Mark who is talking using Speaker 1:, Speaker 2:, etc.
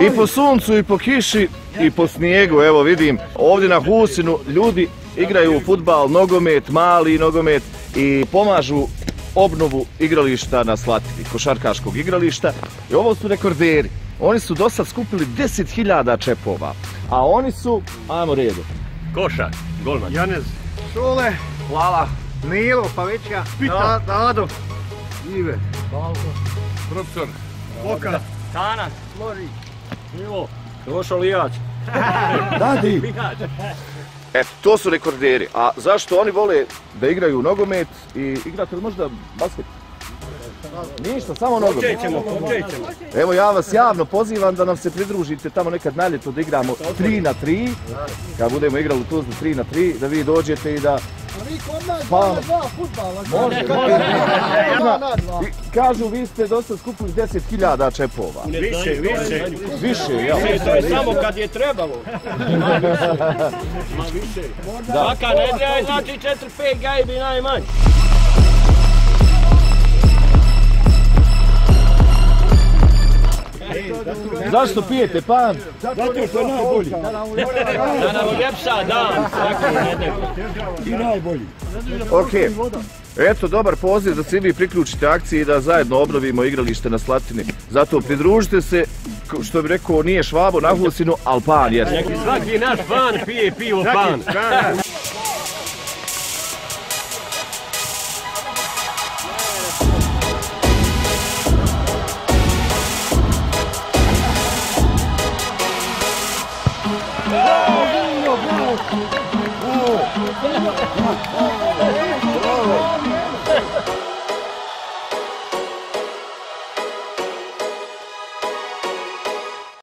Speaker 1: I po suncu, i po kiši, i po snijegu, evo vidim, ovdje na Husinu ljudi igraju fudbal, nogomet, mali nogomet i pomažu obnovu igrališta na Slatini, košarkaškog igrališta. I ovo su rekorderi. Oni su do sad skupili 10.000 čepova, a oni su, ajmo redu.
Speaker 2: Košar, golman.
Speaker 3: Janez, Šule,
Speaker 1: Hvala.
Speaker 3: Milo, Pavićka, Dado, Ive, Balko,
Speaker 2: Profesor.
Speaker 3: Boka,
Speaker 2: Tana.
Speaker 3: Mori,
Speaker 2: Milo. Došao Lijać.
Speaker 1: Dadi. Eto, to su rekorderi. A zašto oni vole da igraju nogomet i igrate li možda basket? Ništa, samo nogomet. Evo ja vas javno pozivam da nam se pridružite tamo nekad na ljeto da igramo 3-3. Kad budemo igrali u Tuzli 3-3, da vi dođete i da...
Speaker 3: A vi kod nas dva fudbala.
Speaker 1: Može. Kažu, vi ste dosta skupili 10.000 čepova. Više, jel?
Speaker 2: To je samo kad je trebalo. Ma više. Svaka nedlja je znači 4-5 gajbi najmanje.
Speaker 1: Zašto pijete pan?
Speaker 3: Zato što je najbolji.
Speaker 2: Da nam uljepša dan svaki nedelj.
Speaker 3: I najbolji.
Speaker 1: Okej. Eto, dobar poziv da se vi priključite akciji i da zajedno obnovimo igralište na Slatini. Zato pridružite se, što bi rekao, nije Švabo na Husinu, ali pan jeste.
Speaker 2: Neki svaki naš pan pije pivo pan.
Speaker 3: Bravo!